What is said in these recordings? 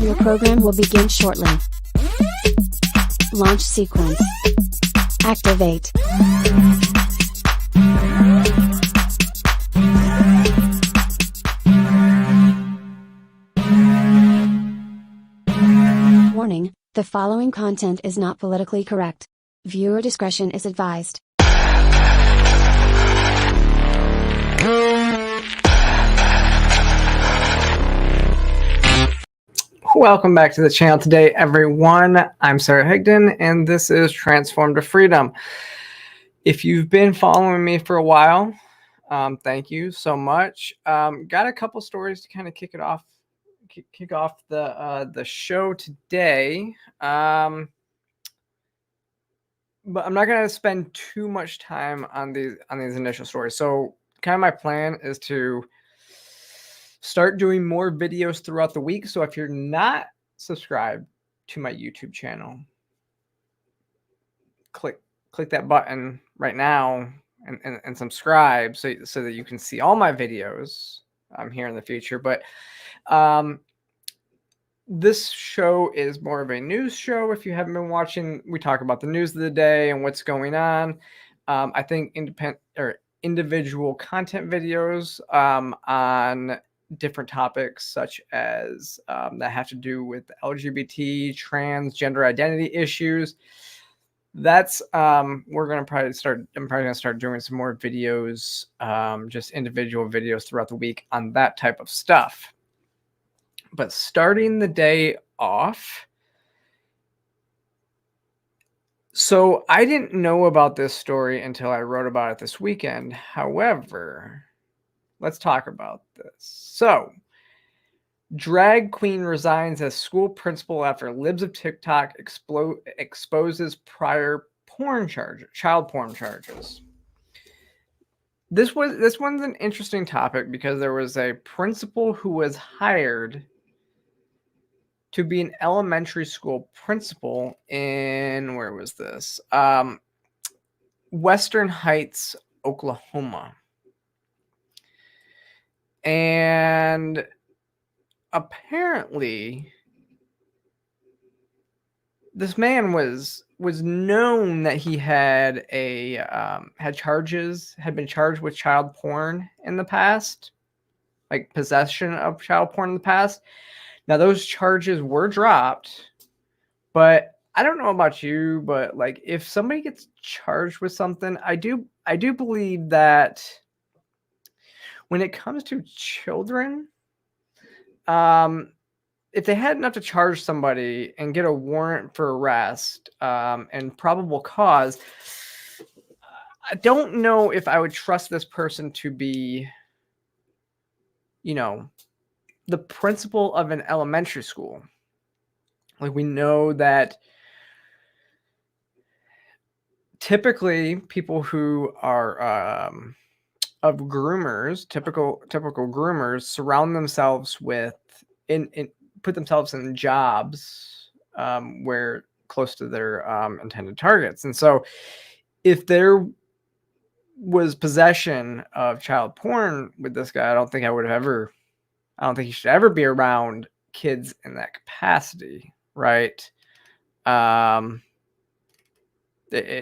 Your program will begin shortly. Launch sequence. Activate. Warning, the following content is not politically correct. Viewer discretion is advised. Welcome back to the channel today, everyone. I'm Sarah Higdon, and this is Transform to Freedom. If you've been following me for a while, thank you so much. Got a couple stories to kind of kick off the show today. But I'm not going to spend too much time on these initial stories. So, kind of my plan is to start doing more videos throughout the week. So if you're not subscribed to my YouTube channel, click that button right now and subscribe so that you can see all my videos here in the future. But this show is more of a news show. If you haven't been watching, we talk about the news of the day and what's going on. I think individual content videos on different topics such as that have to do with LGBT, transgender identity issues. That's we're gonna probably start. I'm probably gonna start doing some more videos, just individual videos throughout the week on that type of stuff. But starting the day off, so I didn't know about this story until I wrote about it this weekend. However, let's talk about this. So, drag queen resigns as school principal after libs of TikTok exposes prior child porn charges. This one's an interesting topic because there was a principal who was hired to be an elementary school principal in, where was this? Western Heights, Oklahoma. And apparently this man was known that he had been charged with child porn in the past, like possession of child porn in the past. Now those charges were dropped, but I don't know about you, but like if somebody gets charged with something, I do believe that when it comes to children, if they had enough to charge somebody and get a warrant for arrest and probable cause, I don't know if I would trust this person to be, the principal of an elementary school. Like, we know that typically people who are of groomers, typical groomers, surround themselves with put themselves in jobs where close to their intended targets. And so if there was possession of child porn with this guy, I don't think he should ever be around kids in that capacity, right? It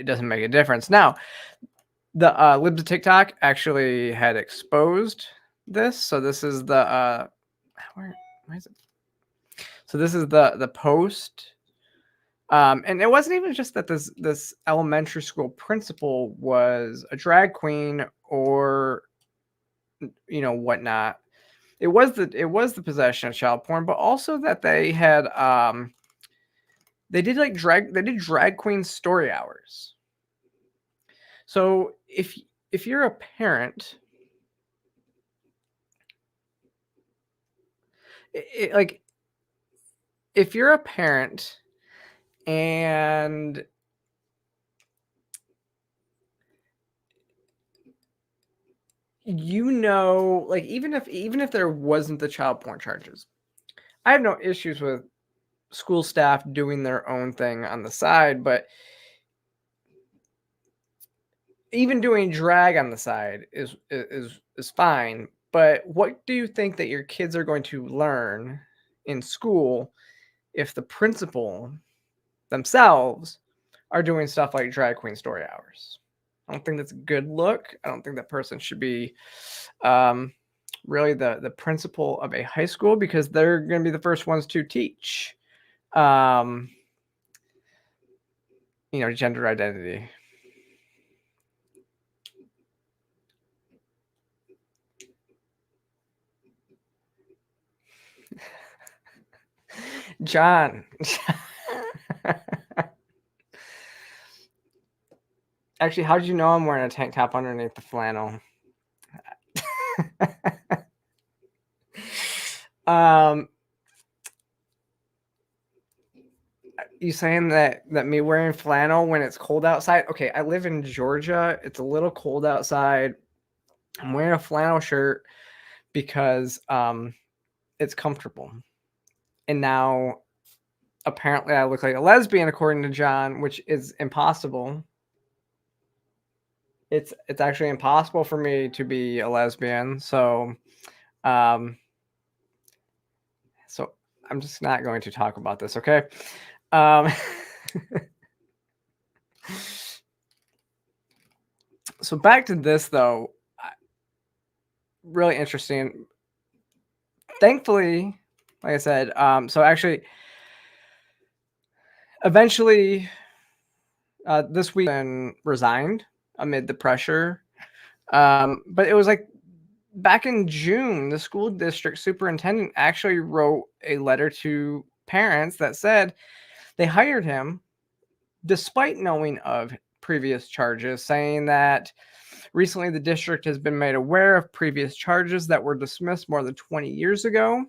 doesn't make a difference. Now, the libs of TikTok actually had exposed this. So this is the where is it? So this is the post, and it wasn't even just that this elementary school principal was a drag queen or whatnot. It was the possession of child porn, but also that they had they did drag queen story hours. So if you're a parent, if you're a parent and even if there wasn't the child porn charges, I have no issues with school staff doing their own thing on the side, but even doing drag on the side is fine. But what do you think that your kids are going to learn in school if the principal themselves are doing stuff like drag queen story hours. I don't think that's a good look. I don't think that person should be really the principal of a high school, because they're going to be the first ones to teach, gender identity. John. Actually, how did you know I'm wearing a tank top underneath the flannel? You saying that me wearing flannel when it's cold outside? Okay, I live in Georgia. It's a little cold outside. I'm wearing a flannel shirt because it's comfortable. And now apparently I look like a lesbian according to John, which is impossible. It's actually impossible for me to be a lesbian. So I'm just not going to talk about this, okay? So back to this though, really interesting. Thankfully, like I said, so actually, eventually, this week resigned amid the pressure. But it was like back in June, the school district superintendent actually wrote a letter to parents that said they hired him despite knowing of previous charges, saying that recently the district has been made aware of previous charges that were dismissed more than 20 years ago.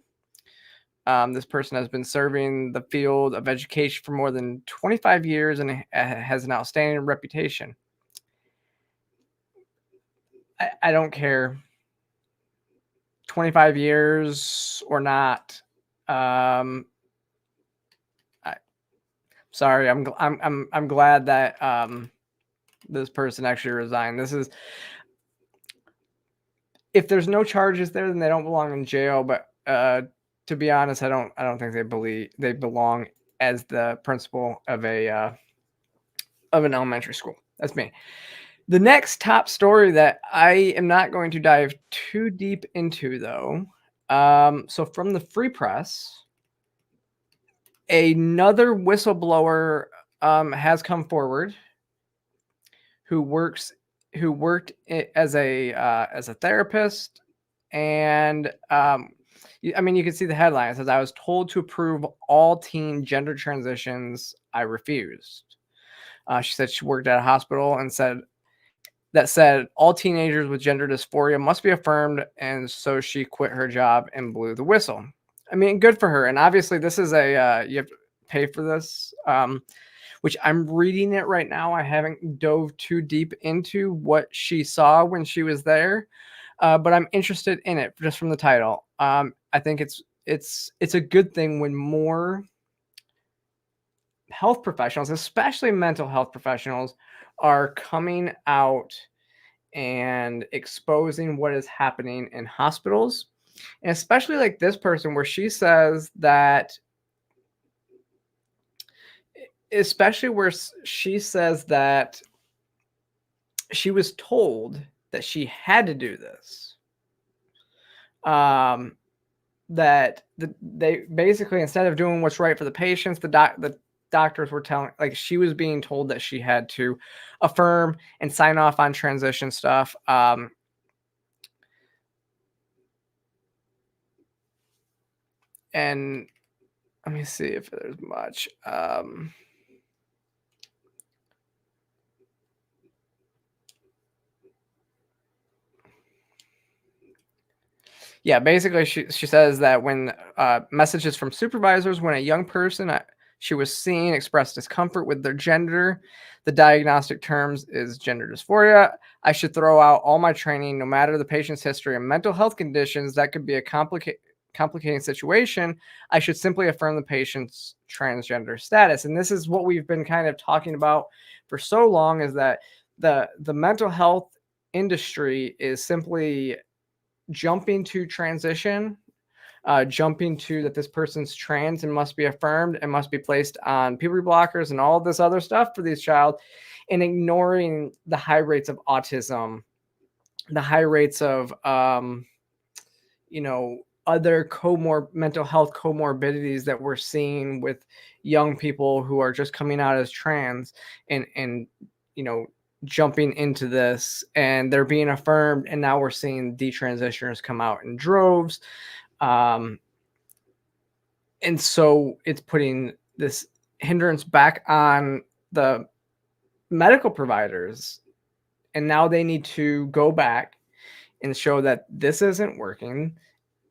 This person has been serving the field of education for more than 25 years and has an outstanding reputation. I don't care 25 years or not. Sorry, I'm glad that this person actually resigned. This is, if there's no charges there, then they don't belong in jail. But to be honest, I don't think they belong as the principal of an elementary school. That's me. The next top story that I am not going to dive too deep into, though. So from the Free Press, another whistleblower has come forward who worked as a therapist, and I mean, you can see the headline. It says, "I was told to approve all teen gender transitions. I refused." She said she worked at a hospital and said all teenagers with gender dysphoria must be affirmed, and so she quit her job and blew the whistle. I mean, good for her. And obviously, this is you have to pay for this, which I'm reading it right now. I haven't dove too deep into what she saw when she was there, but I'm interested in it just from the title. I think it's a good thing when more health professionals, especially mental health professionals, are coming out and exposing what is happening in hospitals. And especially like this person, where she says that, she was told that she had to do this. That they basically, instead of doing what's right for the patients, the doctors were telling, like, she was being told that she had to affirm and sign off on transition stuff. And let me see if there's much. Yeah, basically, she says that when messages from supervisors, when a young person she was seen expressed discomfort with their gender, the diagnostic terms is gender dysphoria. I should throw out all my training, no matter the patient's history and mental health conditions. That could be a complicating situation. I should simply affirm the patient's transgender status. And this is what we've been kind of talking about for so long, is that the mental health industry is simply jumping to transition jumping to that this person's trans and must be affirmed and must be placed on puberty blockers and all this other stuff for these child, and ignoring the high rates of autism, the high rates of other mental health comorbidities that we're seeing with young people who are just coming out as trans, and jumping into this, and they're being affirmed, and now we're seeing detransitioners come out in droves. And so it's putting this hindrance back on the medical providers, and now they need to go back and show that this isn't working.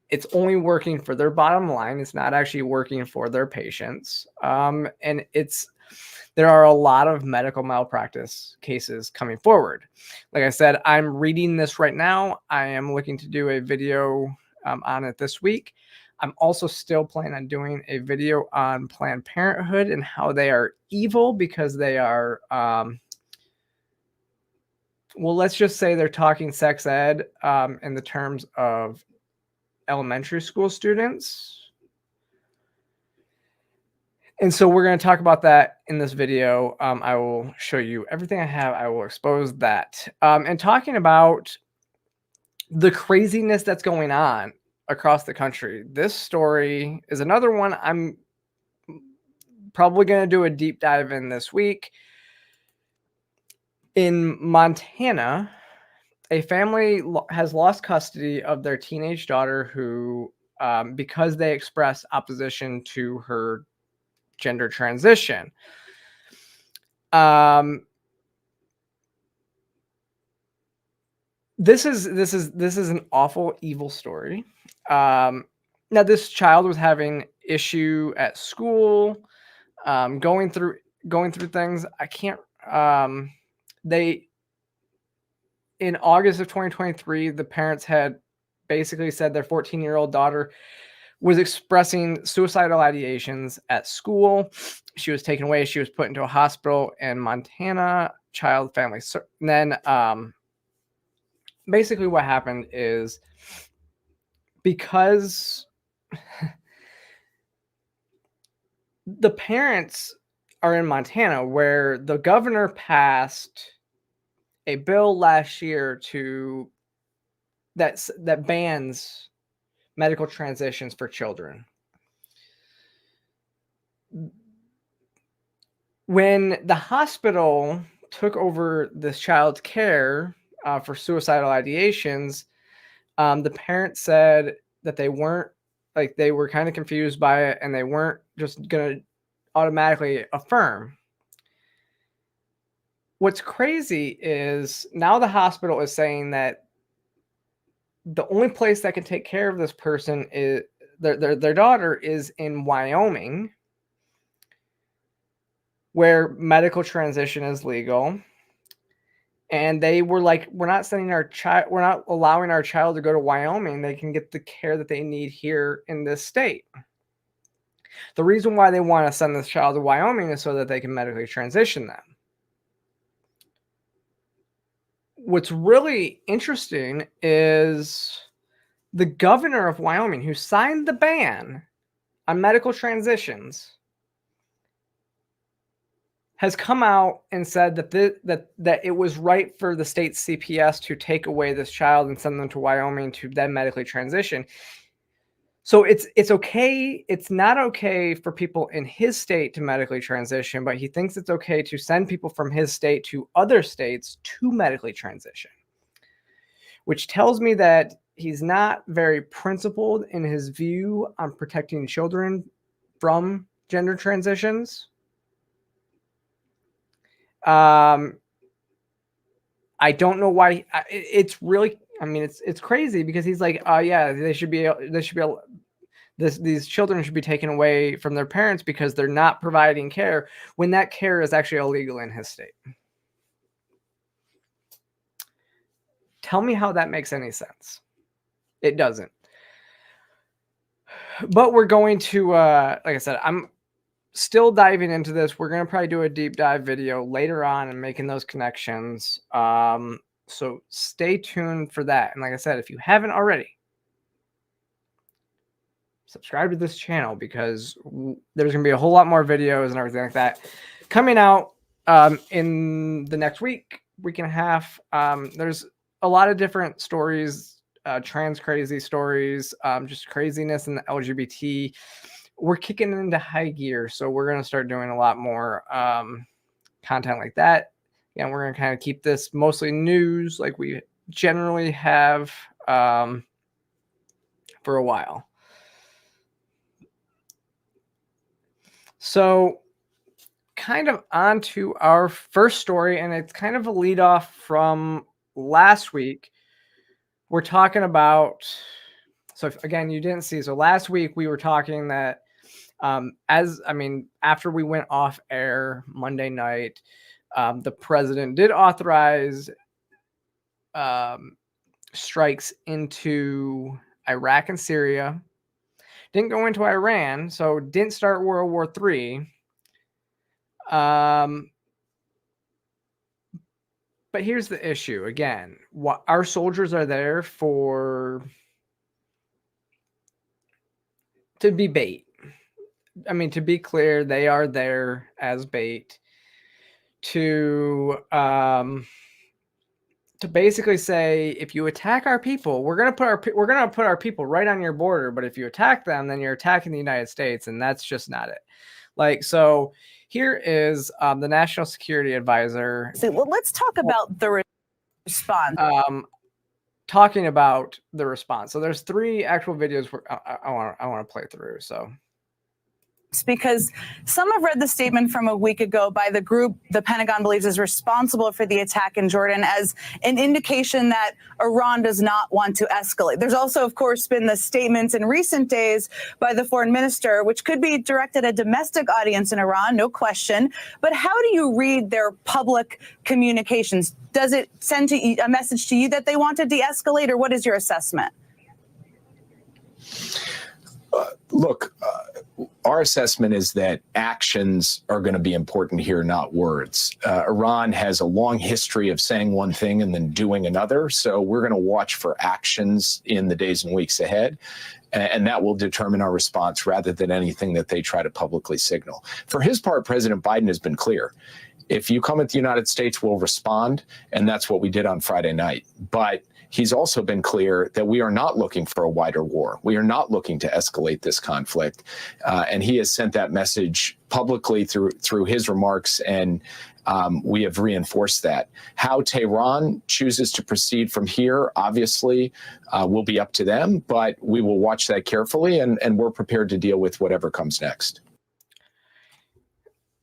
It's only working for their bottom line. It's not actually working for their patients. And there are a lot of medical malpractice cases coming forward. Like I said, I'm reading this right now. I am looking to do a video on it this week. I'm also still planning on doing a video on Planned Parenthood and how they are evil because they are, well, let's just say they're talking sex ed in the terms of elementary school students. And so we're going to talk about that in this video. I will show you everything I have. I will expose that. And talking about the craziness that's going on across the country. This story is another one I'm probably going to do a deep dive in this week. In Montana, a family has lost custody of their teenage daughter who, because they expressed opposition to her gender transition. This is an awful, evil story. Now, this child was having issue at school, going through things. I can't. In August of 2023, the parents had basically said their 14-year-old daughter was expressing suicidal ideations at school. She was taken away. She was put into a hospital in Montana. Child family. And then basically what happened is, because the parents are in Montana, where the governor passed a bill last year that bans medical transitions for children. When the hospital took over this child's care for suicidal ideations, the parents said that they were kind of confused by it, and they weren't just going to automatically affirm. What's crazy is now the hospital is saying that the only place that can take care of this person is their daughter is in Wyoming, where medical transition is legal. And they were like, we're not allowing our child to go to Wyoming. They can get the care that they need here in this state. The reason why they want to send this child to Wyoming is so that they can medically transition them. What's really interesting is the governor of Wyoming, who signed the ban on medical transitions, has come out and said that it was right for the state CPS to take away this child and send them to Wyoming to then medically transition. So it's okay. It's not okay for people in his state to medically transition, but he thinks it's okay to send people from his state to other states to medically transition, which tells me that he's not very principled in his view on protecting children from gender transitions. I don't know why. It's really, I mean, it's crazy because he's like, oh yeah, these children should be taken away from their parents because they're not providing care, when that care is actually illegal in his state. Tell me how that makes any sense. It doesn't. But we're going to, like I said, I'm still diving into this. We're going to probably do a deep dive video later on and making those connections. So stay tuned for that. And like I said, if you haven't already, subscribe to this channel, because there's going to be a whole lot more videos and everything like that coming out in the next week and a half. There's a lot of different stories, trans crazy stories, just craziness in the LGBT. We're kicking into high gear, so we're going to start doing a lot more content like that. Yeah, we're going to kind of keep this mostly news like we generally have for a while. So kind of on to our first story, and it's kind of a lead off from last week. We're talking about, so if, again, you didn't see, so last week we were talking that after we went off air Monday night, the president did authorize strikes into Iraq and Syria. Didn't go into Iran, so didn't start World War III. But here's the issue. Again, our soldiers are there to be bait. I mean, to be clear, they are there as bait to basically say, if you attack our people, we're gonna put our people right on your border. But if you attack them, then you're attacking the United States, and that's just not it. Like, so here is the National Security Advisor. So, well, let's talk about the response. Talking about the response. So there's 3 actual videos where I want to play through. So. Because some have read the statement from a week ago by the group the Pentagon believes is responsible for the attack in Jordan as an indication that Iran does not want to escalate. There's also, of course, been the statements in recent days by the foreign minister, which could be directed at a domestic audience in Iran, no question. But how do you read their public communications? Does it send a message to you that they want to de-escalate, or what is your assessment? Look, our assessment is that actions are going to be important here, not words. Iran has a long history of saying one thing and then doing another. So we're going to watch for actions in the days and weeks ahead. And that will determine our response rather than anything that they try to publicly signal. For his part, President Biden has been clear. If you come at the United States, we'll respond. And that's what we did on Friday night. But he's also been clear that we are not looking for a wider war. We are not looking to escalate this conflict. And he has sent that message publicly through his remarks, and we have reinforced that. How Tehran chooses to proceed from here, obviously, will be up to them, but we will watch that carefully, and we're prepared to deal with whatever comes next.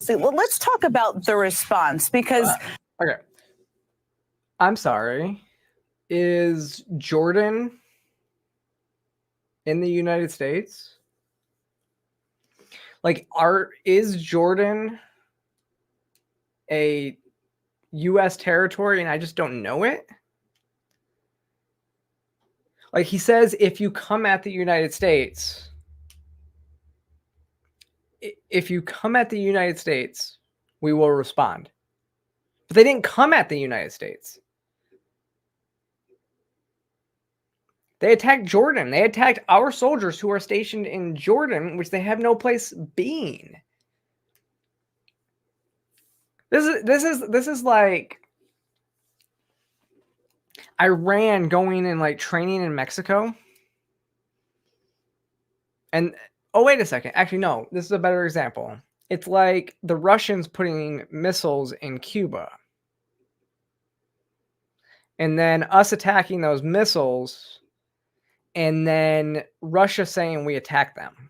So, well, let's talk about the response, because... Okay. I'm sorry. Is Jordan in the United States? Like, is Jordan a U.S. territory and I just don't know it? Like, he says, if you come at the United States, we will respond. But they didn't come at the United States. They attacked Jordan. They attacked our soldiers who are stationed in Jordan, which they have no place being. This is like Iran going and like training in Mexico. And oh, wait a second. Actually, no, this is a better example. It's like the Russians putting missiles in Cuba. And then us attacking those missiles, and then Russia saying we attacked them.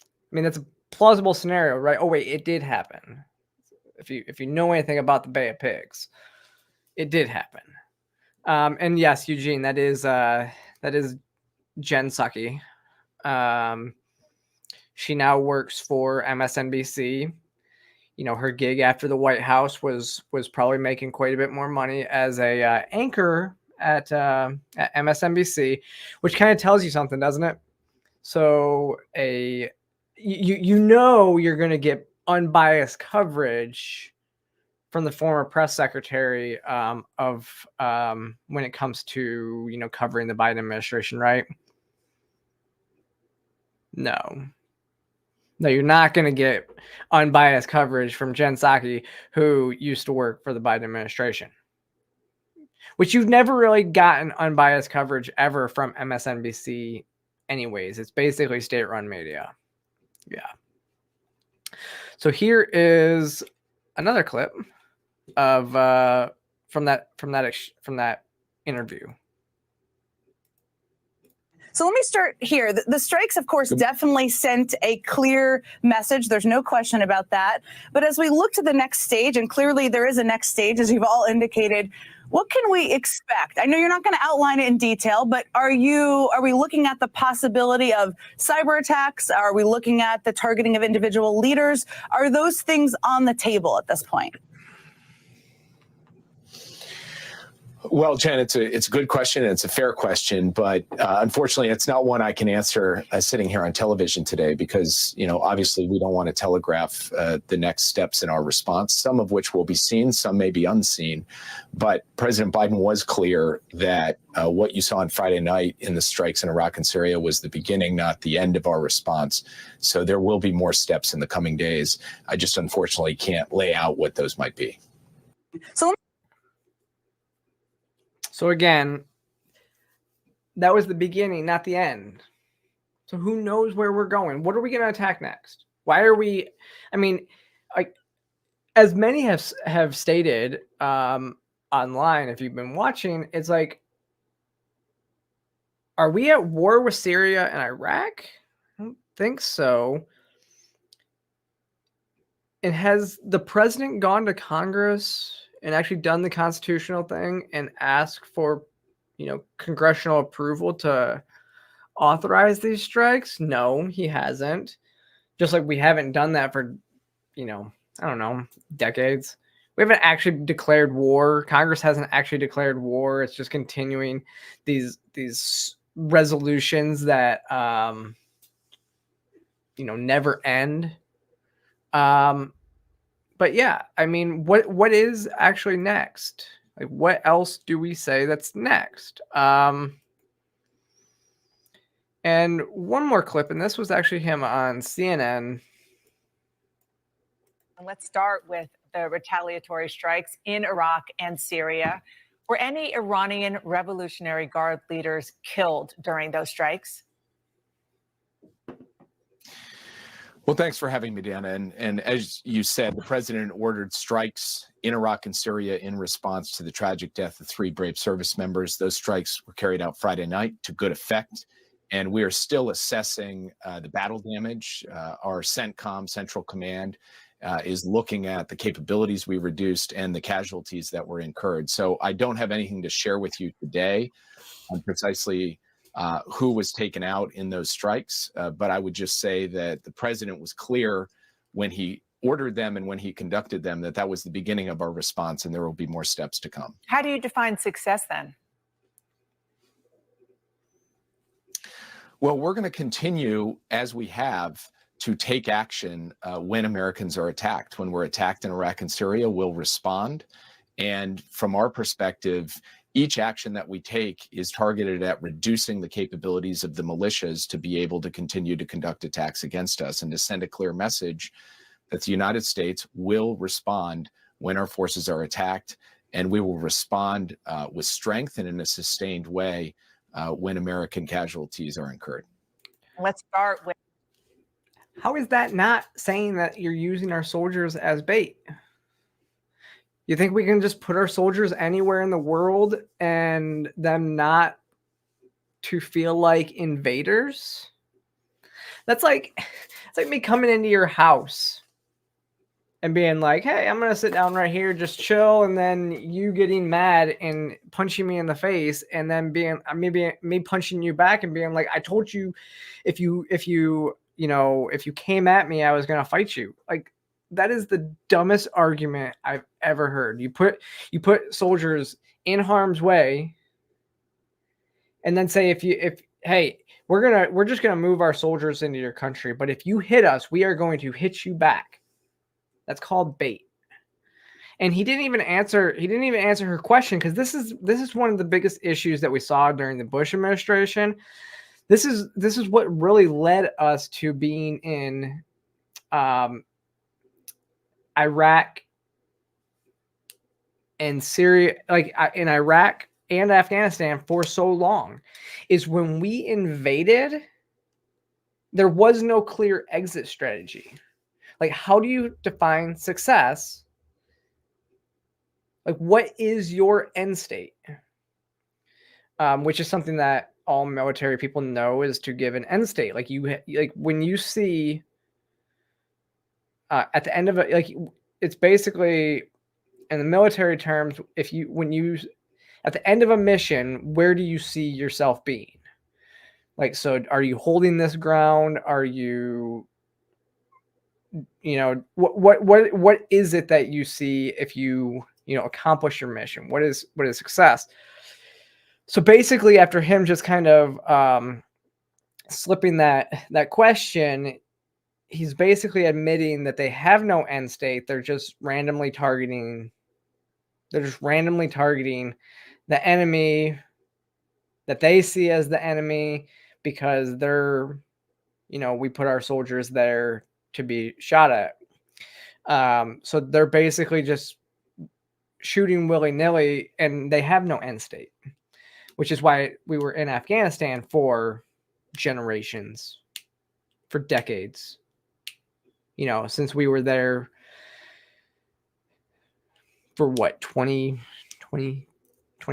I mean, that's a plausible scenario, right? Oh wait, it did happen. If you know anything about the Bay of Pigs, it did happen. And yes, Eugene, that is Jen Psaki. She now works for MSNBC. You know, her gig after the White House was probably making quite a bit more money as a anchor at MSNBC, which kind of tells you something, doesn't it? So you know you're going to get unbiased coverage from the former press secretary of when it comes to, you know, covering the Biden administration, right? No, you're not going to get unbiased coverage from Jen Psaki, who used to work for the Biden administration, which you've never really gotten unbiased coverage ever from MSNBC anyways. It's basically state-run media. Yeah. So here is another clip of from that interview. So let me start here. The strikes, of course, definitely sent a clear message. There's no question about that. But as we look to the next stage, and clearly there is a next stage, as you've all indicated, what can we expect? I know you're not going to outline it in detail, but are we looking at the possibility of cyber attacks? Are we looking at the targeting of individual leaders? Are those things on the table at this point? Well, Jen, it's a good question and it's a fair question, but unfortunately, it's not one I can answer sitting here on television today because, obviously we don't want to telegraph the next steps in our response, some of which will be seen, some may be unseen. But President Biden was clear that what you saw on Friday night in the strikes in Iraq and Syria was the beginning, not the end of our response. So there will be more steps in the coming days. I just unfortunately can't lay out what those might be. So again, that was the beginning, not the end. So who knows where we're going? What are we going to attack next? Why are we? I mean, as many have stated online, if you've been watching, it's like, are we at war with Syria and Iraq? I don't think so. And has the president gone to Congress and actually done the constitutional thing and asked for, congressional approval to authorize these strikes? No, he hasn't. Just like we haven't done that for, I don't know, decades. We haven't actually declared war. Congress hasn't actually declared war. It's just continuing these resolutions that, never end. But yeah, I mean, what is actually next? Like, what else do we say that's next? And one more clip, and this was actually him on CNN. Let's start with the retaliatory strikes in Iraq and Syria. Were any Iranian Revolutionary Guard leaders killed during those strikes? Well, thanks for having me, Dana. And as you said, the president ordered strikes in Iraq and Syria in response to the tragic death of 3 brave service members. Those strikes were carried out Friday night to good effect. And we are still assessing the battle damage. Our CENTCOM, Central Command, is looking at the capabilities we reduced and the casualties that were incurred. So I don't have anything to share with you today on precisely who was taken out in those strikes. But I would just say that the president was clear when he ordered them and when he conducted them that that was the beginning of our response and there will be more steps to come. How do you define success then? Well, we're going to continue as we have to take action when Americans are attacked. When we're attacked in Iraq and Syria, we'll respond. And from our perspective, each action that we take is targeted at reducing the capabilities of the militias to be able to continue to conduct attacks against us and to send a clear message that the United States will respond when our forces are attacked, and we will respond with strength and in a sustained way when American casualties are incurred. Let's start with. How is that not saying that you're using our soldiers as bait? You think we can just put our soldiers anywhere in the world and them not to feel like invaders? It's like me coming into your house and being like, hey, I'm going to sit down right here, just chill. And then you getting mad and punching me in the face and then being maybe me punching you back and being like, I told you, if you came at me, I was going to fight you. Like, that is the dumbest argument I've ever heard. You put soldiers in harm's way and then say, hey, we're just going to move our soldiers into your country. But if you hit us, we are going to hit you back. That's called bait. And he didn't even answer her question, because this is one of the biggest issues that we saw during the Bush administration. this is what really led us to being in Iraq and Syria, like in Iraq and Afghanistan for so long, is when we invaded, there was no clear exit strategy. Like, how do you define success? Like, what is your end state? Which is something that all military people know, is to give an end state. Like, like when you see at the end of it, like, it's basically, in the military terms, when you at the end of a mission, where do you see yourself being? Like, so are you holding this ground? Are you, what is it that you see if you accomplish your mission? What is success? So basically, after him just kind of slipping that question, he's basically admitting that they have no end state. They're just randomly targeting. They're just randomly targeting the enemy that they see as the enemy, because they're, we put our soldiers there to be shot at. So they're basically just shooting willy-nilly, and they have no end state, which is why we were in Afghanistan for generations, for decades, since we were there for what, 20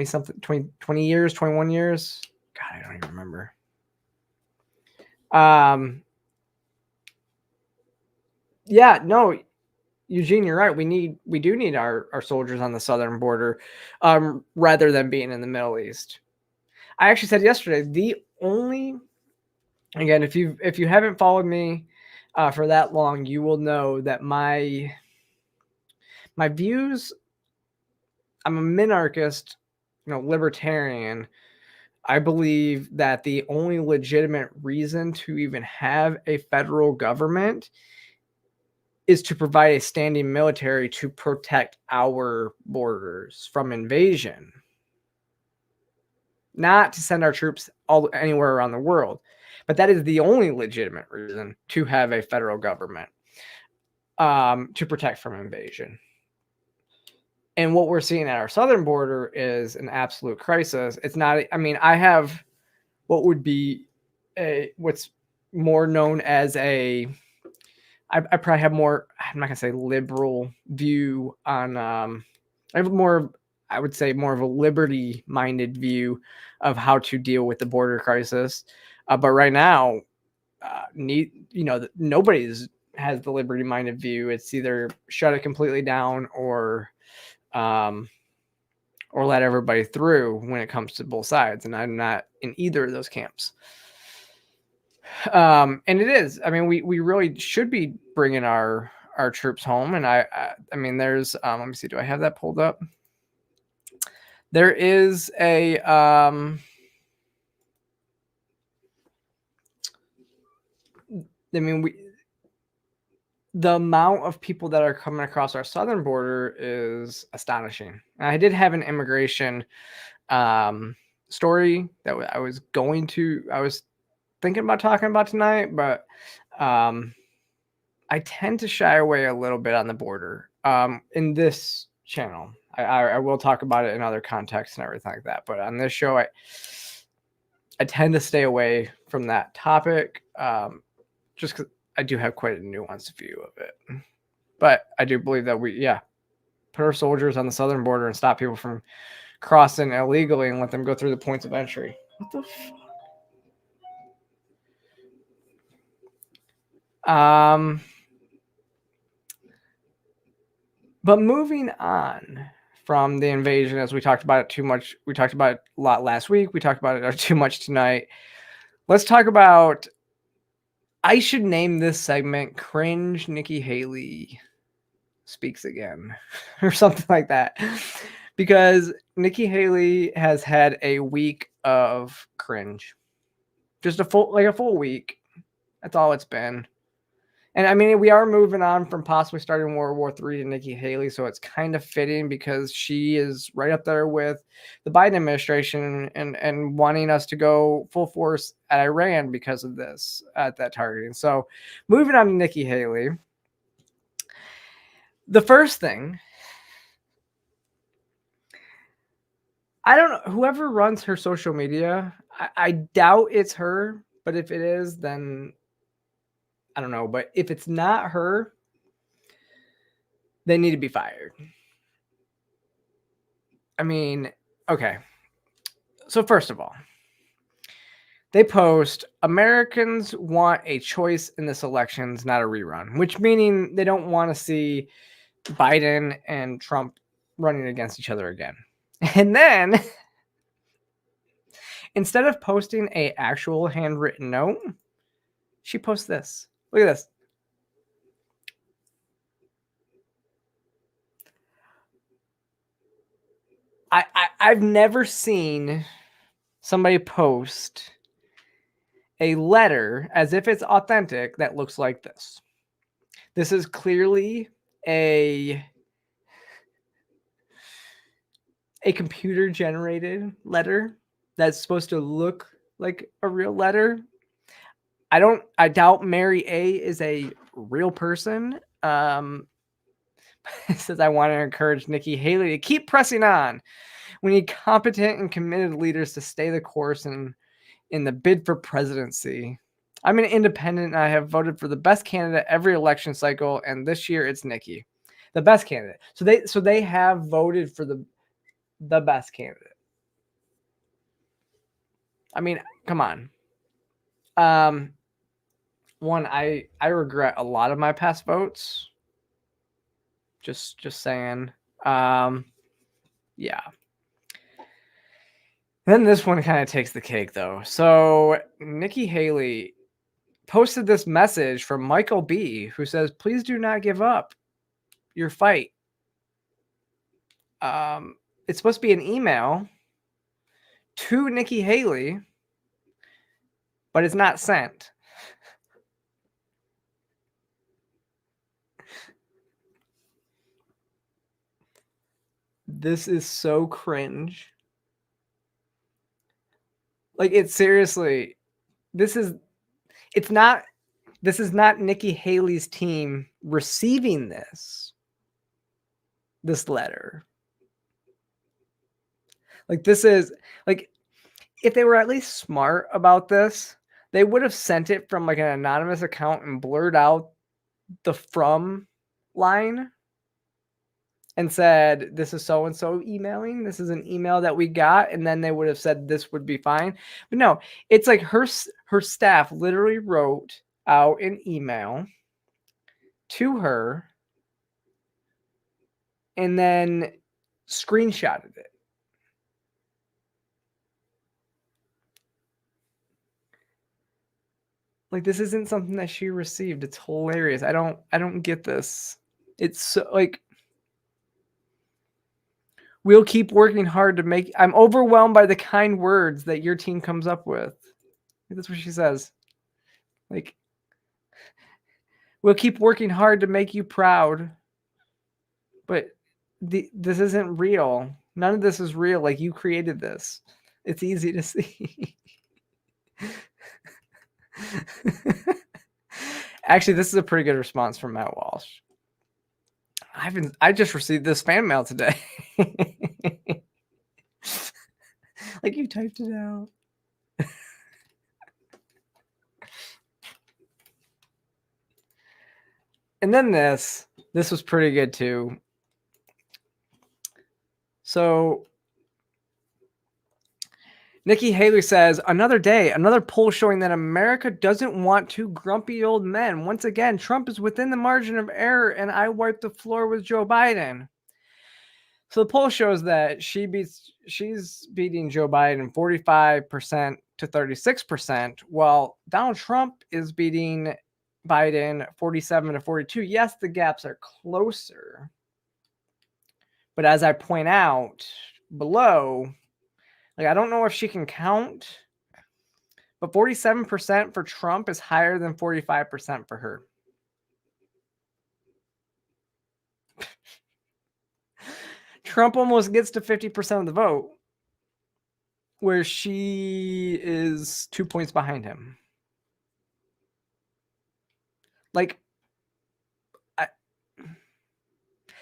something, 20 years, 21 years. God, I don't even remember. Yeah, no, Eugene, you're right. We do need our soldiers on the southern border, rather than being in the Middle East. I actually said yesterday, again, if you haven't followed me for that long, you will know that my views, I'm a minarchist, libertarian. I believe that the only legitimate reason to even have a federal government is to provide a standing military to protect our borders from invasion, not to send our troops anywhere around the world. But that is the only legitimate reason to have a federal government, to protect from invasion. And what we're seeing at our southern border is an absolute crisis. It's not, I have what would be what's more known as I probably have more, I'm not going to say liberal view on, I have I would say more of a liberty minded view of how to deal with the border crisis. But right now, nobody has the liberty minded view. It's either shut it completely down or let everybody through when it comes to both sides. And I'm not in either of those camps. And it is, we really should be bringing our troops home. And there's, let me see, do I have that pulled up? There is a, the amount of people that are coming across our southern border is astonishing. And I did have an immigration story that I was thinking about talking about tonight, but I tend to shy away a little bit on the border in this channel. I will talk about it in other contexts and everything like that, but on this show, I tend to stay away from that topic, just because I do have quite a nuanced view of it. But I do believe that we put our soldiers on the southern border and stop people from crossing illegally and let them go through the points of entry. What the fuck? But moving on from the invasion, as we talked about it too much, we talked about it a lot last week, we talked about it too much tonight. Let's talk about, I should name this segment Cringe Nikki Haley Speaks Again or something like that, because Nikki Haley has had a week of cringe, just a full week. That's all it's been. And I mean, we are moving on from possibly starting World War III to Nikki Haley, so it's kind of fitting because she is right up there with the Biden administration and wanting us to go full force at Iran because of this, at that targeting. So moving on to Nikki Haley. The first thing, I don't know, whoever runs her social media, I doubt it's her, but if it is, then I don't know. But if it's not her, they need to be fired. I mean, okay. So first of all, they post, Americans want a choice in this elections, not a rerun, which meaning they don't want to see Biden and Trump running against each other again. And then instead of posting a actual handwritten note, she posts this. Look at this. I've never seen somebody post a letter as if it's authentic that looks like this. This is clearly a computer generated letter that's supposed to look like a real letter. I doubt Mary A is a real person. It says, I want to encourage Nikki Haley to keep pressing on. We need competent and committed leaders to stay the course in the bid for presidency. I'm an independent and I have voted for the best candidate every election cycle, and this year it's Nikki, the best candidate. So they have voted for the best candidate. I mean, come on. One, I regret a lot of my past votes. Just saying. Yeah. Then this one kind of takes the cake, though. So Nikki Haley posted this message from Michael B, who says, please do not give up your fight. It's supposed to be an email to Nikki Haley, but it's not sent. This is so cringe. Like, it's seriously, this is not Nikki Haley's team receiving this letter. Like, this is like, if they were at least smart about this, they would have sent it from like an anonymous account and blurred out the from line and said, this is so-and-so emailing. This is an email that we got. And then they would have said this would be fine. But no, it's like her staff literally wrote out an email to her and then screenshotted it. Like, this isn't something that she received. It's hilarious. I don't get this. It's so, like, we'll keep working hard to make. I'm overwhelmed by the kind words that your team comes up with. That's what she says. Like, we'll keep working hard to make you proud. But this isn't real. None of this is real. Like, you created this. It's easy to see. Actually, this is a pretty good response from Matt Walsh. I just received this fan mail today. Like, you typed it out. And then this was pretty good too. So Nikki Haley says, another day, another poll showing that America doesn't want two grumpy old men. Once again, Trump is within the margin of error, and I wiped the floor with Joe Biden. So the poll shows that she's beating Joe Biden 45% to 36%, while Donald Trump is beating Biden 47 to 42. Yes, the gaps are closer. But as I point out below, like, I don't know if she can count, but 47% for Trump is higher than 45% for her. Trump almost gets to 50% of the vote, where she is 2 points behind him. Like,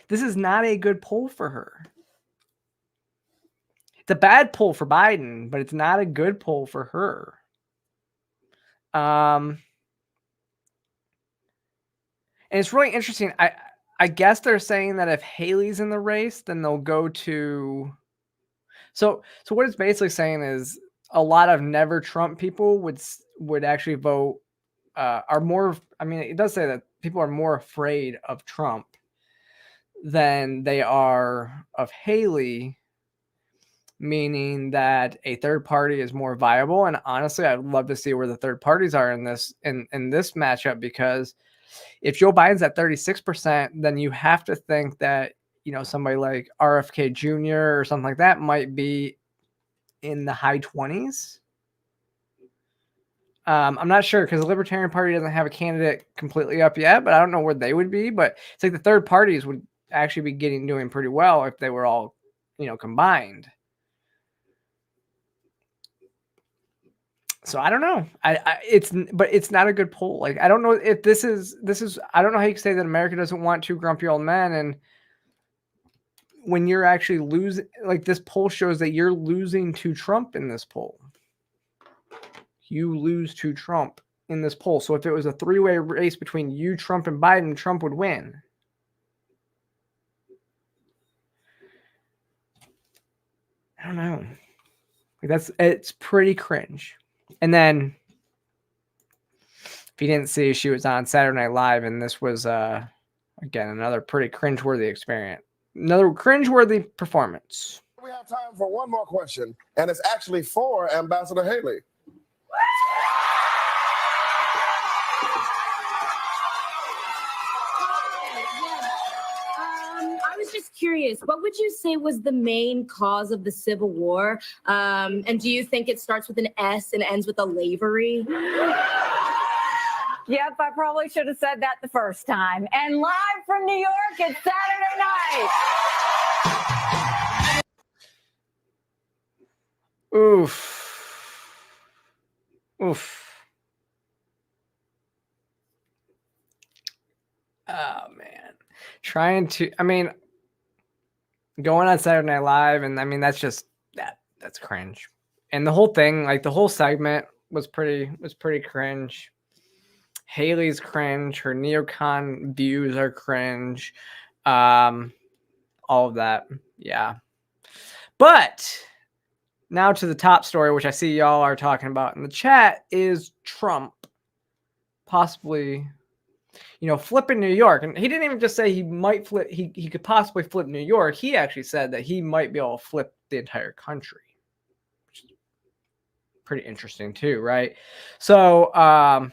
this is not a good poll for her. It's a bad poll for Biden, but it's not a good poll for her. And it's really interesting. I guess they're saying that if Haley's in the race, then they'll go to. So what it's basically saying is a lot of never Trump people would actually vote. Are more. I mean, it does say that people are more afraid of Trump than they are of Haley, meaning that a third party is more viable. And honestly, I'd love to see where the third parties are in this matchup, because if Joe Biden's at 36%, then you have to think that, you know, somebody like RFK Jr. or something like that might be in the high 20s. I'm not sure, because the Libertarian Party doesn't have a candidate completely up yet, but I don't know where they would be. But it's like the third parties would actually be doing pretty well if they were all, you know, combined. So I don't know. But it's not a good poll. Like, I don't know if this is. I don't know how you can say that America doesn't want two grumpy old men, and when you're actually losing, like, this poll shows that you're losing to Trump in this poll. You lose to Trump in this poll. So if it was a three-way race between you, Trump, and Biden, Trump would win. I don't know. Like, it's pretty cringe. And then, if you didn't see, she was on Saturday Night Live, and this was again another pretty cringeworthy experience, another cringeworthy performance. We have time for one more question, and it's actually for Ambassador Haley. I was just curious, what would you say was the main cause of the Civil War? And do you think it starts with an S and ends with a lavery? Yep, I probably should have said that the first time. And live from New York, it's Saturday night. Oof. Oh, man. Going on Saturday Night Live, and I mean, that's cringe. And the whole thing, like the whole segment was pretty cringe. Haley's cringe. Her neocon views are cringe. All of that. Yeah. But now to the top story, which I see y'all are talking about in the chat, is Trump possibly, flipping New York. And he didn't even just say he might flip. He could possibly flip New York. He actually said that he might be able to flip the entire country, which is pretty interesting too, right? So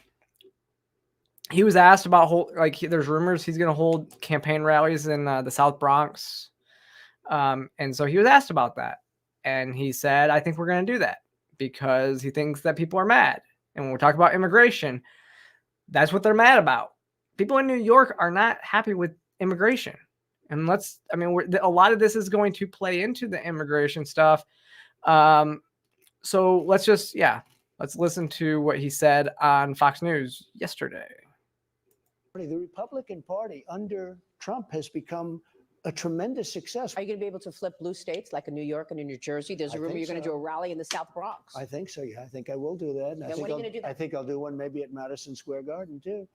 he was asked about there's rumors he's going to hold campaign rallies in the South Bronx. And so he was asked about that. And he said, I think we're going to do that because he thinks that people are mad. And when we talk about immigration, that's what they're mad about. People in New York are not happy with immigration. And a lot of this is going to play into the immigration stuff. So let's listen to what he said on Fox News yesterday. The Republican Party under Trump has become a tremendous success. Are you going to be able to flip blue states like in New York and in New Jersey? There's a rumor you're going to do a rally in the South Bronx. I think so, yeah. I think I will do that. And when are you going to do that? I think I'll do one maybe at Madison Square Garden, too.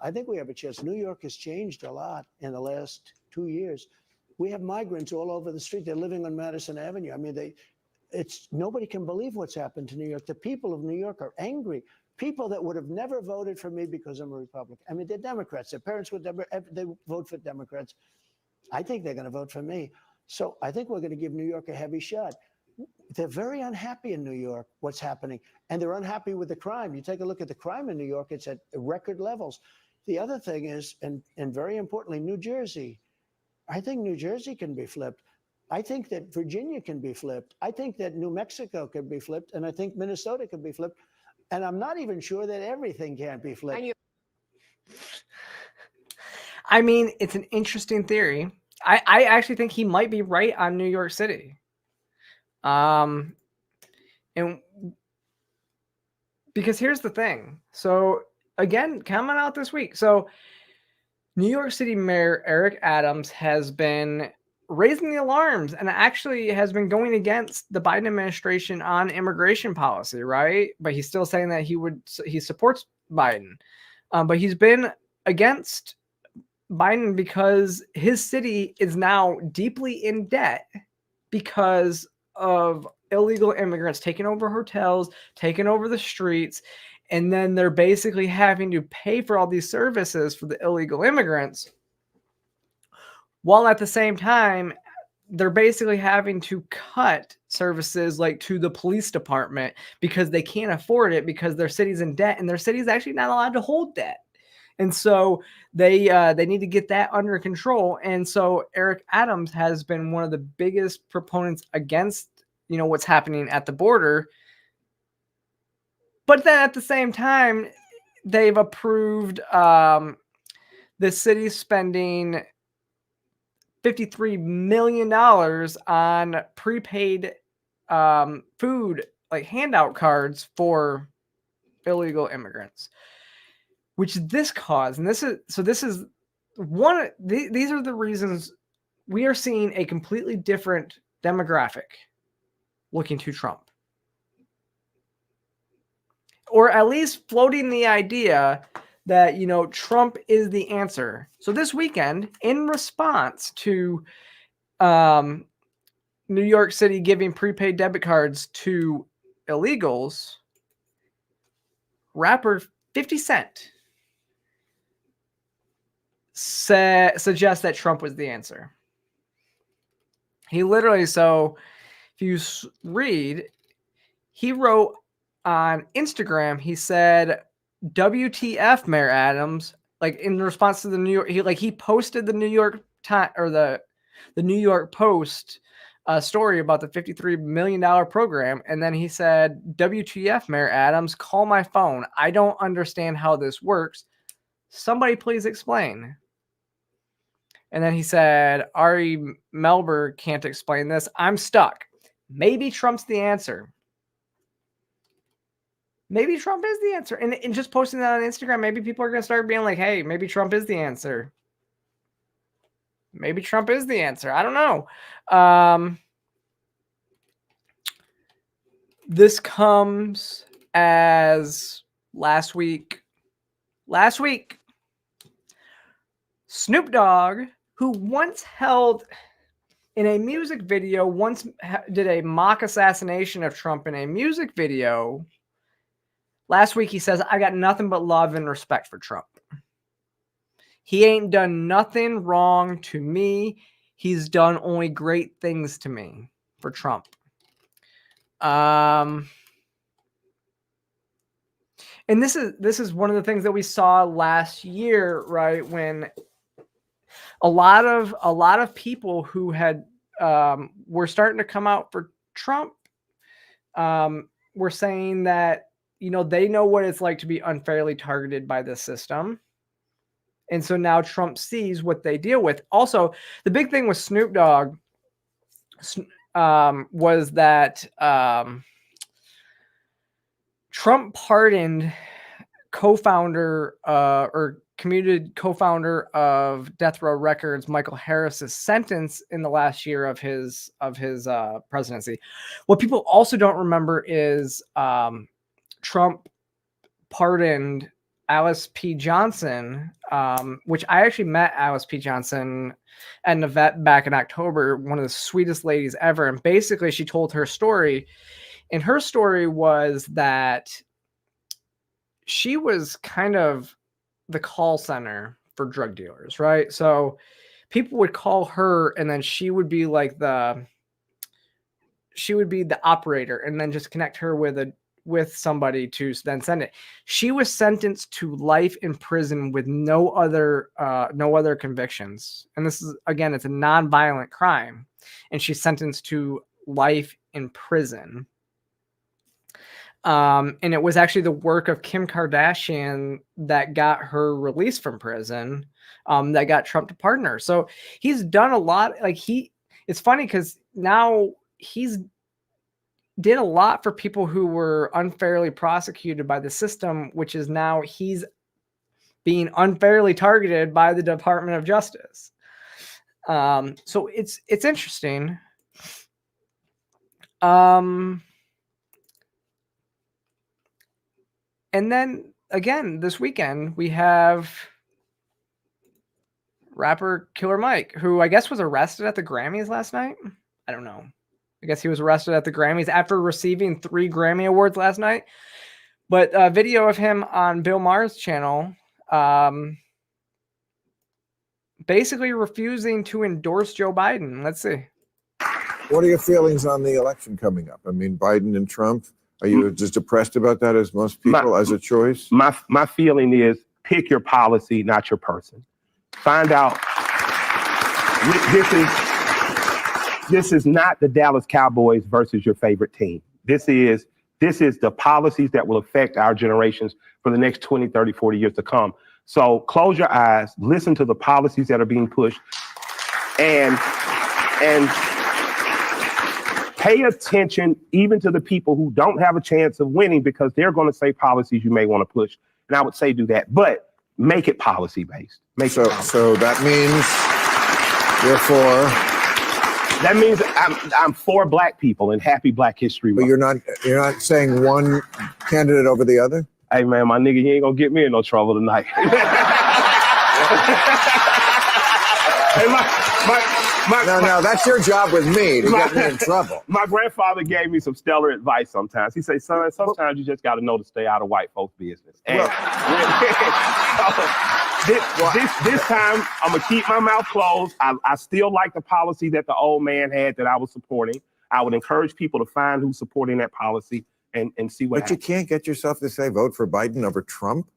I think we have a chance. New York has changed a lot in the last 2 years. We have migrants all over the street. They're living on Madison Avenue. I mean, nobody can believe what's happened to New York. The people of New York are angry. People that would have never voted for me because I'm a Republican. I mean, they're Democrats. Their parents would they vote for Democrats. I think they're going to vote for me. So I think we're going to give New York a heavy shot. They're very unhappy in New York, what's happening. And they're unhappy with the crime. You take a look at the crime in New York, it's at record levels. The other thing is, and very importantly, New Jersey. I think New Jersey can be flipped. I think that Virginia can be flipped. I think that New Mexico can be flipped. And I think Minnesota can be flipped. And I'm not even sure that everything can't be flipped. I mean, it's an interesting theory. I actually think he might be right on New York City. And because here's the thing. So again, coming out this week. So New York City Mayor Eric Adams has been raising the alarms and actually has been going against the Biden administration on immigration policy, right? But he's still saying that he supports Biden. But he's been against Biden because his city is now deeply in debt because of illegal immigrants taking over hotels, taking over the streets, and then they're basically having to pay for all these services for the illegal immigrants, while at the same time, they're basically having to cut services like to the police department because they can't afford it because their city's in debt and their city's actually not allowed to hold debt. And so they need to get that under control. And so Eric Adams has been one of the biggest proponents against, what's happening at the border. But then at the same time, they've approved the city spending $53 million on prepaid food, like handout cards for illegal immigrants. Which this caused, and these are the reasons we are seeing a completely different demographic looking to Trump. Or at least floating the idea that, Trump is the answer. So this weekend, in response to New York City giving prepaid debit cards to illegals, rapper 50 Cent suggests that Trump was the answer. He literally, so if you read, he wrote on Instagram, he said, WTF, Mayor Adams, like in response to the New York, he posted the New York Times or the New York Post story about the $53 million program. And then he said, WTF, Mayor Adams, call my phone. I don't understand how this works. Somebody please explain. And then he said, Ari Melber can't explain this. I'm stuck. Maybe Trump's the answer. Maybe Trump is the answer. And just posting that on Instagram, maybe people are going to start being like, hey, maybe Trump is the answer. Maybe Trump is the answer. I don't know. This comes as last week, Snoop Dogg, who once held in a music video, did a mock assassination of Trump in a music video. Last week, he says, I got nothing but love and respect for Trump. He ain't done nothing wrong to me. He's done only great things to me for Trump. And this is one of the things that we saw last year, right? When a lot of people who had were starting to come out for Trump were saying that, they know what it's like to be unfairly targeted by this system. And so now Trump sees what they deal with. Also, the big thing with Snoop Dogg was that Trump pardoned co-founder or commuted co-founder of Death Row Records, Michael Harris's sentence in the last year of his presidency. What people also don't remember is Trump pardoned Alice P. Johnson, which I actually met Alice P. Johnson at Navette back in October, one of the sweetest ladies ever. And basically she told her story, and her story was that she was kind of the call center for drug dealers, right? So people would call her and then she would be like the operator and then just connect her with somebody to then send it. She was sentenced to life in prison with no other convictions. And this is, again, it's a non-violent crime. And she's sentenced to life in prison. And it was actually the work of Kim Kardashian that got her released from prison, that got Trump to pardon her. So he's done a lot. Like it's funny because now he's did a lot for people who were unfairly prosecuted by the system, which is now he's being unfairly targeted by the Department of Justice. So it's interesting. And then again, this weekend, we have rapper Killer Mike, who I guess was arrested at the Grammys last night. I don't know. I guess he was arrested at the Grammys after receiving 3 Grammy Awards last night. But a video of him on Bill Maher's channel basically refusing to endorse Joe Biden. Let's see. What are your feelings on the election coming up? I mean, Biden and Trump. Are you just depressed about that as most people as a choice? My feeling is pick your policy, not your person. Find out. This is not the Dallas Cowboys versus your favorite team. This is the policies that will affect our generations for the next 20, 30, 40 years to come. So close your eyes, listen to the policies that are being pushed, and pay attention even to the people who don't have a chance of winning, because they're going to say policies you may want to push. And I would say do that, but make it policy based. So that means you're for. That means I'm for Black people and happy Black History Month. But you're not saying one candidate over the other? Hey man, my nigga, you ain't gonna get me in no trouble tonight. Hey, no, that's your job with me, to get me in trouble. My grandfather gave me some stellar advice sometimes. He said, son, sometimes you just got to know to stay out of white folks' business. And this time, I'm going to keep my mouth closed. I still like the policy that the old man had that I was supporting. I would encourage people to find who's supporting that policy and see what happens. But you can't get yourself to say vote for Biden over Trump?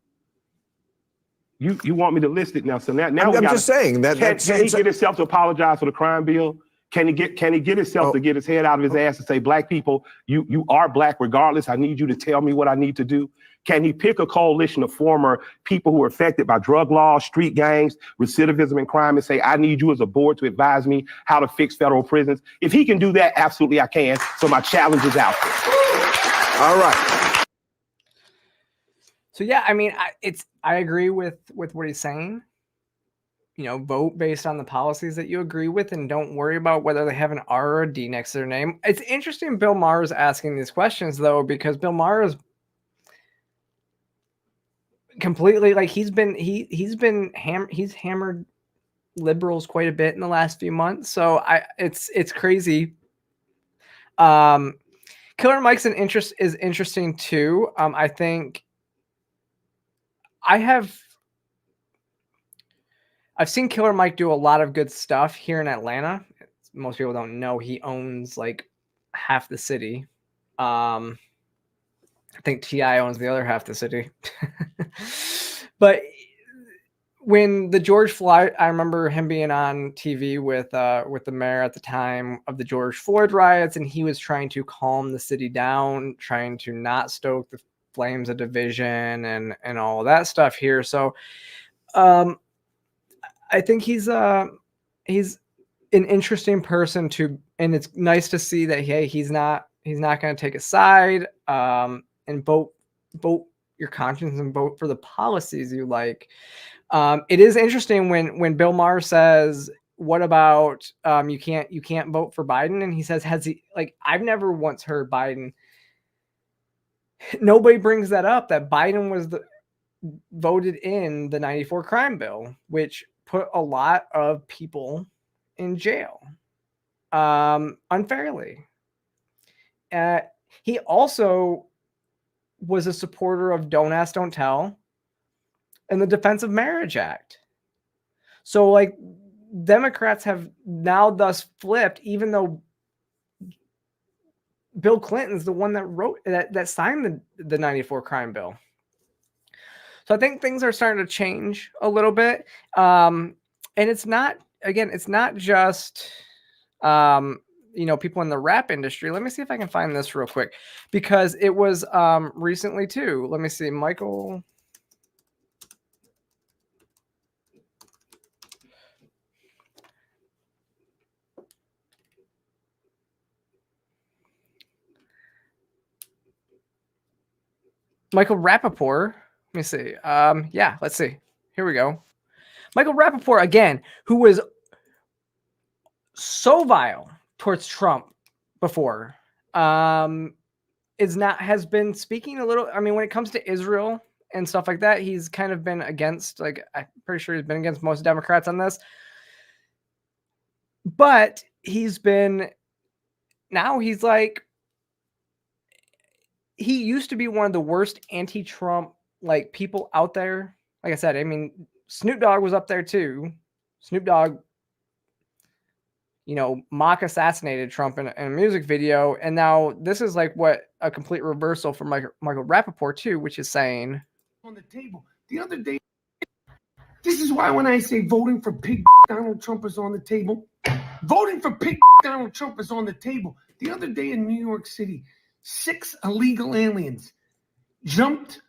You want me to list it now? So now I'm just saying that. Can he get himself to apologize for the crime bill? Can he get himself to get his head out of his ass and say, Black people, you are Black regardless. I need you to tell me what I need to do. Can he pick a coalition of former people who are affected by drug laws, street gangs, recidivism and crime, and say, I need you as a board to advise me how to fix federal prisons? If he can do that, absolutely I can. So my challenge is out there. All right. So yeah, I mean, I agree with what he's saying. You know, vote based on the policies that you agree with, and don't worry about whether they have an R or a D next to their name. It's interesting Bill Maher is asking these questions though, because Bill Maher is completely like he's hammered liberals quite a bit in the last few months. So it's crazy. Killer Mike's is interesting too. I think I've seen Killer Mike do a lot of good stuff here in Atlanta. Most people don't know he owns like half the city. I think T.I. owns the other half the city. But when the George Floyd, I remember him being on TV with the mayor at the time of the George Floyd riots, and he was trying to calm the city down, trying to not stoke the flames of division and all that stuff here. So I think he's an interesting person and it's nice to see that he's not going to take a side and vote your conscience and vote for the policies you like. It is interesting when Bill Maher says, what about you can't vote for Biden? And he says, I've never once heard Biden. Nobody brings that up, that Biden was voted in the 94 crime bill, which put a lot of people in jail unfairly. He also was a supporter of Don't Ask, Don't Tell and the Defense of Marriage Act. So like Democrats have now thus flipped, even though Bill Clinton's the one that signed the 94 crime bill. So I think things are starting to change a little bit. And it's not just people in the rap industry. Let me see if I can find this real quick, because it was recently too. Let me see, Michael Rapaport. Let me see. Yeah, let's see. Here we go. Michael Rapaport, again, who was so vile towards Trump before, has been speaking a little. I mean, when it comes to Israel and stuff like that, he's kind of been against, like, I'm pretty sure he's been against most Democrats on this. But he's like, he used to be one of the worst anti-Trump like people out there. Like I said, I mean, Snoop Dogg was up there too. Snoop Dogg, mock assassinated Trump in a music video. And now this is like a complete reversal from Michael Rapaport too, which is saying on the table the other day. This is why when I say voting for pig Donald Trump is on the table, voting for pig Donald Trump is on the table. The other day in New York City, 6 illegal aliens jumped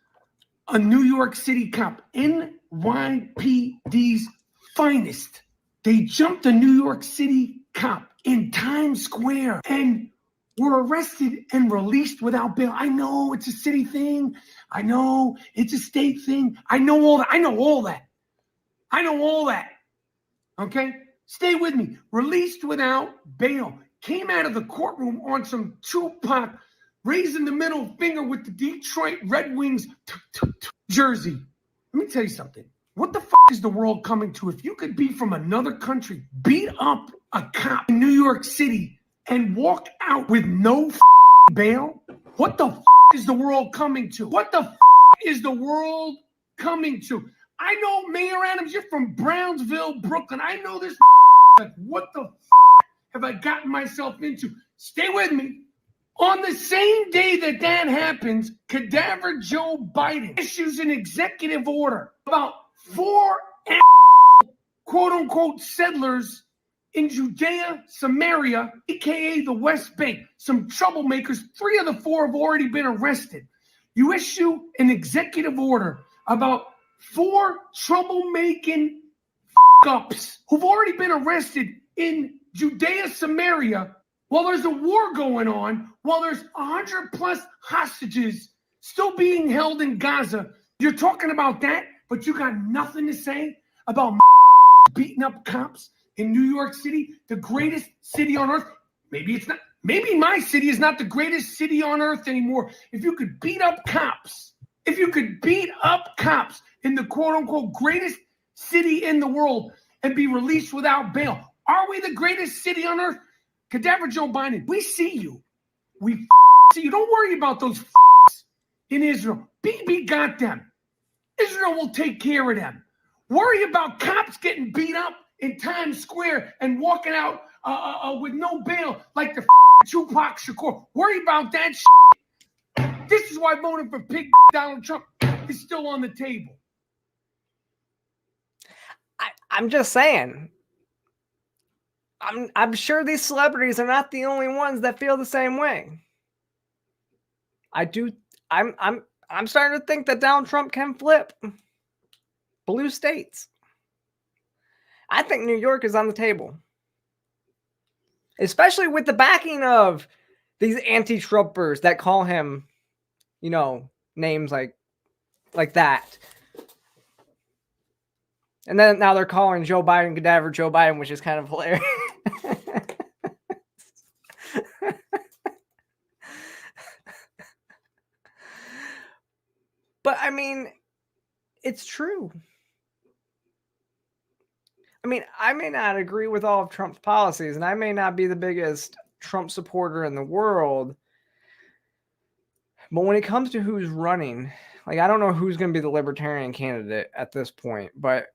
a New York City cop, NYPD's finest. They jumped a New York City cop in Times Square and were arrested and released without bail. I know it's a city thing. I know it's a state thing. I know all that. I know all that. Okay? Stay with me. Released without bail. Came out of the courtroom on some Tupac raising the middle finger with the Detroit Red Wings jersey. Let me tell you something. What the is the world coming to? If you could be from another country, beat up a cop in New York City and walk out with no bail, what the is the world coming to? What the is the world coming to? I know, Mayor Adams, you're from Brownsville, Brooklyn. I know this. Like, what the have I gotten myself into? Stay with me. On the same day that happens, Cadaver Joe Biden issues an executive order about 4 quote-unquote settlers in Judea, Samaria, a.k.a. the West Bank. Some troublemakers, 3 of the 4 have already been arrested. You issue an executive order about 4 troublemaking ups who've already been arrested in Judea, Samaria, while there's a war going on, while there's 100+ hostages still being held in Gaza. You're talking about that, but you got nothing to say about beating up cops in New York City, the greatest city on earth. Maybe it's not. Maybe my city is not the greatest city on earth anymore. If you could beat up cops, in the quote-unquote greatest city in the world and be released without bail, are we the greatest city on earth? Cadaver Joe Biden, we see you. We see you. Don't worry about those in Israel. BB got them. Israel will take care of them. Worry about cops getting beat up in Times Square and walking out with no bail like the Tupac Shakur. Worry about that shit. This is why voting for pig Donald Trump is still on the table. I'm just saying. I'm sure these celebrities are not the only ones that feel the same way. I'm starting to think that Donald Trump can flip blue states. I think New York is on the table, especially with the backing of these anti-Trumpers that call him, names like that. And then now they're calling Joe Biden Cadaver Joe Biden, which is kind of hilarious. But I mean, it's true. I mean, I may not agree with all of Trump's policies, and I may not be the biggest Trump supporter in the world. But when it comes to who's running, like, I don't know who's going to be the Libertarian candidate at this point, but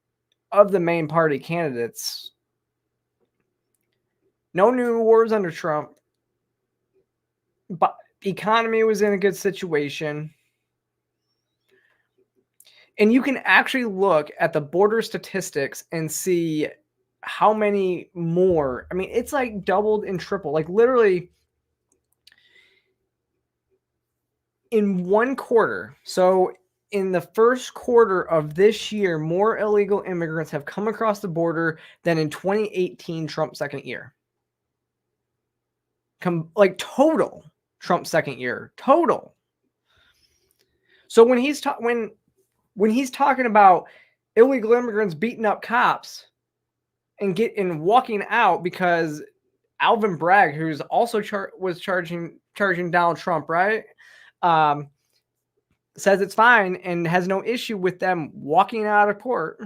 of the main party candidates, no new wars under Trump, but the economy was in a good situation. And you can actually look at the border statistics and see how many more. I mean, it's like doubled and tripled. Like literally in one quarter. So in the first quarter of this year, more illegal immigrants have come across the border than in 2018, Trump's second year. Like total Trump's second year, total. So when he's when he's talking about illegal immigrants beating up cops and walking out because Alvin Bragg, who's also was charging Donald Trump, right? Says it's fine and has no issue with them walking out of court.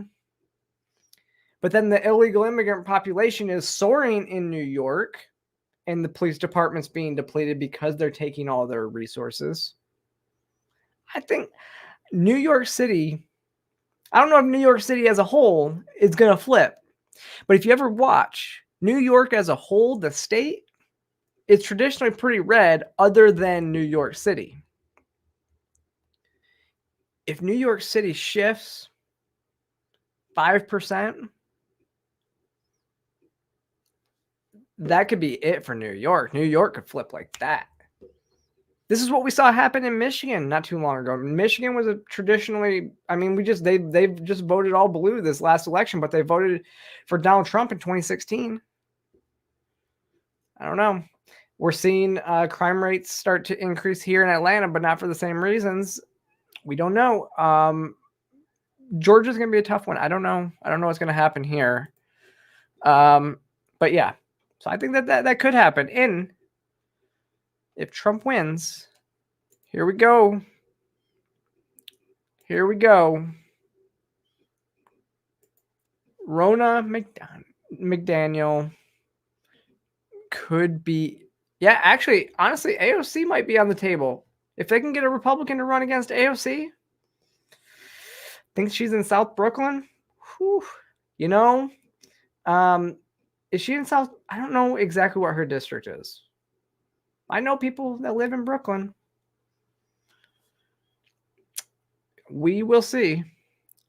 But then the illegal immigrant population is soaring in New York, and the police department's being depleted because they're taking all their resources. I think New York City, I don't know if New York City as a whole is going to flip, but if you ever watch New York as a whole, the state, it's traditionally pretty red other than New York City. If New York City shifts 5%, that could be it for New York. New York could flip like that. This is what we saw happen in Michigan not too long ago. Michigan was traditionally, I mean, they've just voted all blue this last election, but they voted for Donald Trump in 2016. I don't know. We're seeing crime rates start to increase here in Atlanta, but not for the same reasons. We don't know. Georgia's going to be a tough one. I don't know. I don't know what's going to happen here. But yeah, so I think that could happen. And if Trump wins, here we go. Here we go. Rona McDaniel could be, yeah, actually, honestly, AOC might be on the table. If they can get a Republican to run against AOC, think she's in South Brooklyn. Whew. You know, is she in South? I don't know exactly what her district is. I know people that live in Brooklyn. We will see.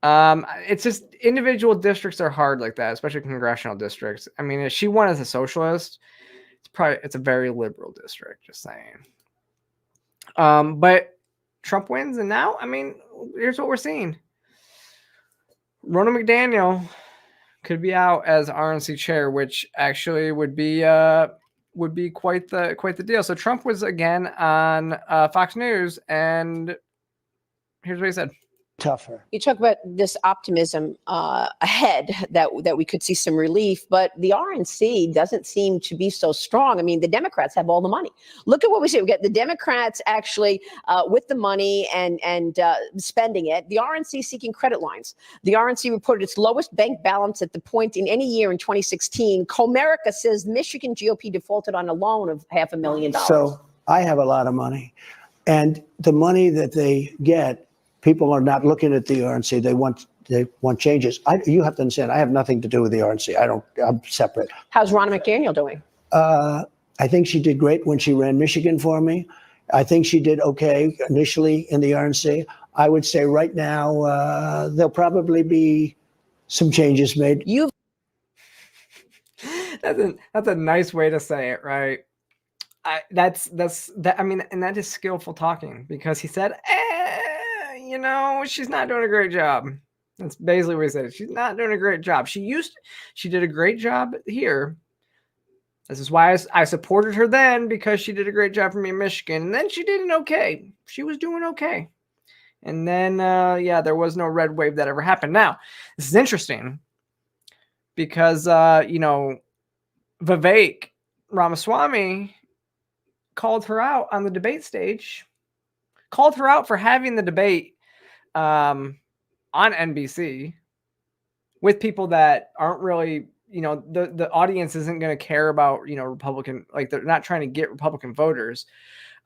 It's just individual districts are hard like that, especially congressional districts. I mean, if she won as a socialist, it's a very liberal district, just saying. But Trump wins, and now, I mean, here's what we're seeing. Rona McDaniel could be out as RNC chair, which actually would be quite the deal. So Trump was again on Fox News, and here's what he said. Tougher. You talk about this optimism ahead that we could see some relief, but the RNC doesn't seem to be so strong. I mean, the Democrats have all the money. Look at what we see. We get the Democrats actually with the money and spending it. The RNC seeking credit lines. The RNC reported its lowest bank balance at the point in any year in 2016. Comerica says Michigan GOP defaulted on a loan of $500,000. So I have a lot of money, and the money that they get, people are not looking at the RNC. They want changes. You have to understand, I have nothing to do with the RNC. I'm separate. How's Ronna McDaniel doing? I think she did great when she ran Michigan for me. I think she did okay initially in the RNC. I would say right now there'll probably be some changes made. That's a nice way to say it, right? That's that. I mean, and that is skillful talking, because he said, you know, she's not doing a great job. That's basically what he said. She's not doing a great job. She did a great job here. This is why I supported her then, because she did a great job for me in Michigan. And then she did an okay. She was doing okay. And then, yeah, there was no red wave that ever happened. Now, this is interesting because, you know, Vivek Ramaswamy called her out on the debate stage, called her out for having the debate on NBC with people that aren't really, you know, the audience isn't going to care about, you know, Republican, like they're not trying to get Republican voters.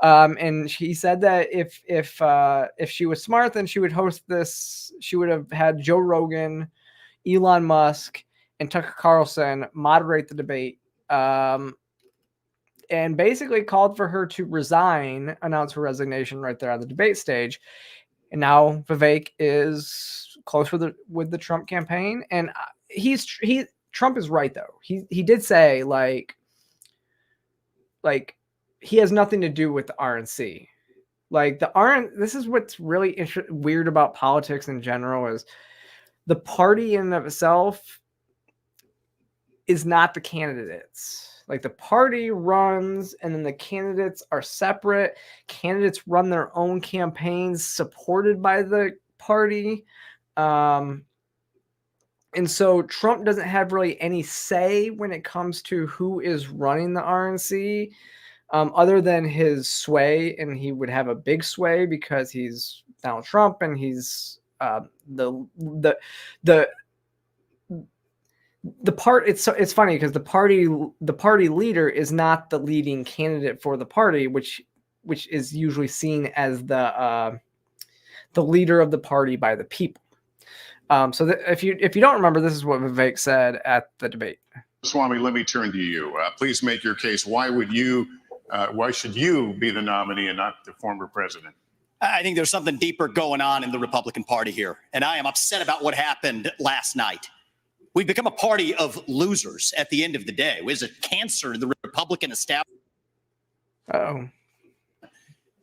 And he said that if she was smart, then she would host this. She would have had Joe Rogan, Elon Musk, and Tucker Carlson moderate the debate. And basically called for her to resign, announce her resignation right there on the debate stage. And now Vivek is close with the Trump campaign, and Trump is right though. He did say like he has nothing to do with the RNC. Like this is what's really weird about politics in general is the party in and of itself is not the candidates. Like the party runs and then the candidates are separate. Candidates run their own campaigns supported by the party. And so Trump doesn't have really any say when it comes to who is running the RNC, other than his sway, and he would have a big sway because he's Donald Trump and he's the part. It's funny because the party leader is not the leading candidate for the party, which is usually seen as the leader of the party by the people. So if you don't remember, this is what Vivek said at the debate. Swami, let me turn to you. Please make your case. Why should you be the nominee and not the former president? I think there's something deeper going on in the Republican Party here, and I am upset about what happened last night. We've become a party of losers at the end of the day. It was a cancer to the Republican establishment. Uh-oh.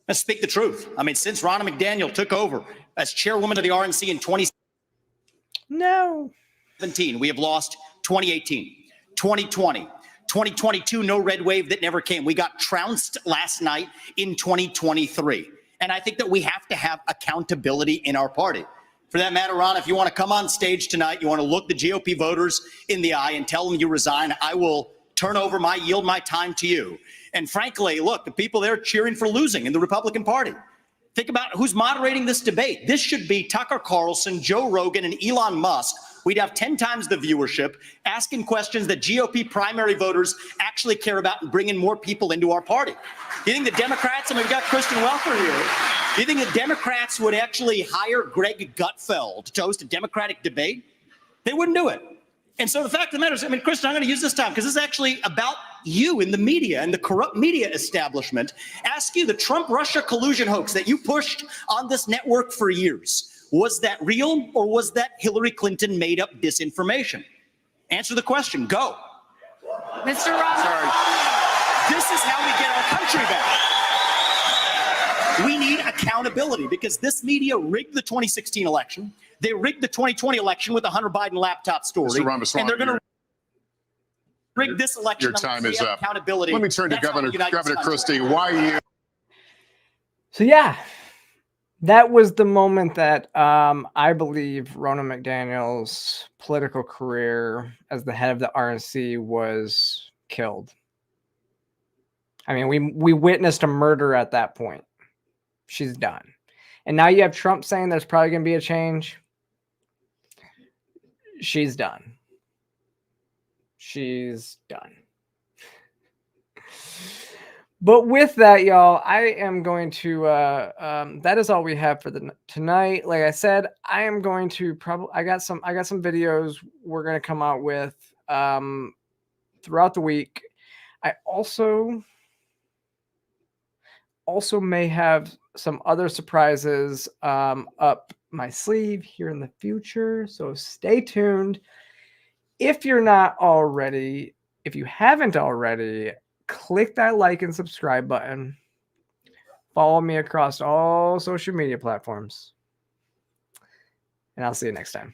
Let's speak the truth. I mean, since Ronna McDaniel took over as chairwoman of the RNC in 2017, we have lost 2018, 2020, 2022, no red wave that never came. We got trounced last night in 2023. And I think that we have to have accountability in our party. For that matter, Ron, if you want to come on stage tonight, you want to look the GOP voters in the eye and tell them you resign, I will yield my time to you. And frankly, look, the people there cheering for losing in the Republican Party. Think about who's moderating this debate. This should be Tucker Carlson, Joe Rogan, and Elon Musk. We'd have 10 times the viewership, asking questions that GOP primary voters actually care about and bringing more people into our party. Do you think the Democrats, and we've got Kristen Welker here, do you think the Democrats would actually hire Greg Gutfeld to host a Democratic debate? They wouldn't do it. And so the fact of the matter is, I mean, Kristen, I'm going to use this time because this is actually about you in the media and the corrupt media establishment. Ask you, the Trump-Russia collusion hoax that you pushed on this network for years, was that real or was that Hillary Clinton made up disinformation? Answer the question. Go. Mr. Ross. Sorry. This is how we get our country back. We need accountability because this media rigged the 2016 election. They rigged the 2020 election with the Hunter Biden laptop story. Mr. Ramaswamy, and they're going to rig this election. Your time is up. Accountability. Let me turn to Governor Christie. Why you? So yeah, that was the moment that I believe Rona McDaniel's political career as the head of the RNC was killed. I mean, we witnessed a murder at that point. She's done. And now you have Trump saying there's probably going to be a change. She's done. She's done. But with that, y'all, I am going to, that is all we have for tonight. Like I said, I am going to I got some videos we're going to come out with throughout the week. I also may have some other surprises up my sleeve here in the future. So stay tuned. If you haven't already, click that like and subscribe button. Follow me across all social media platforms. And I'll see you next time.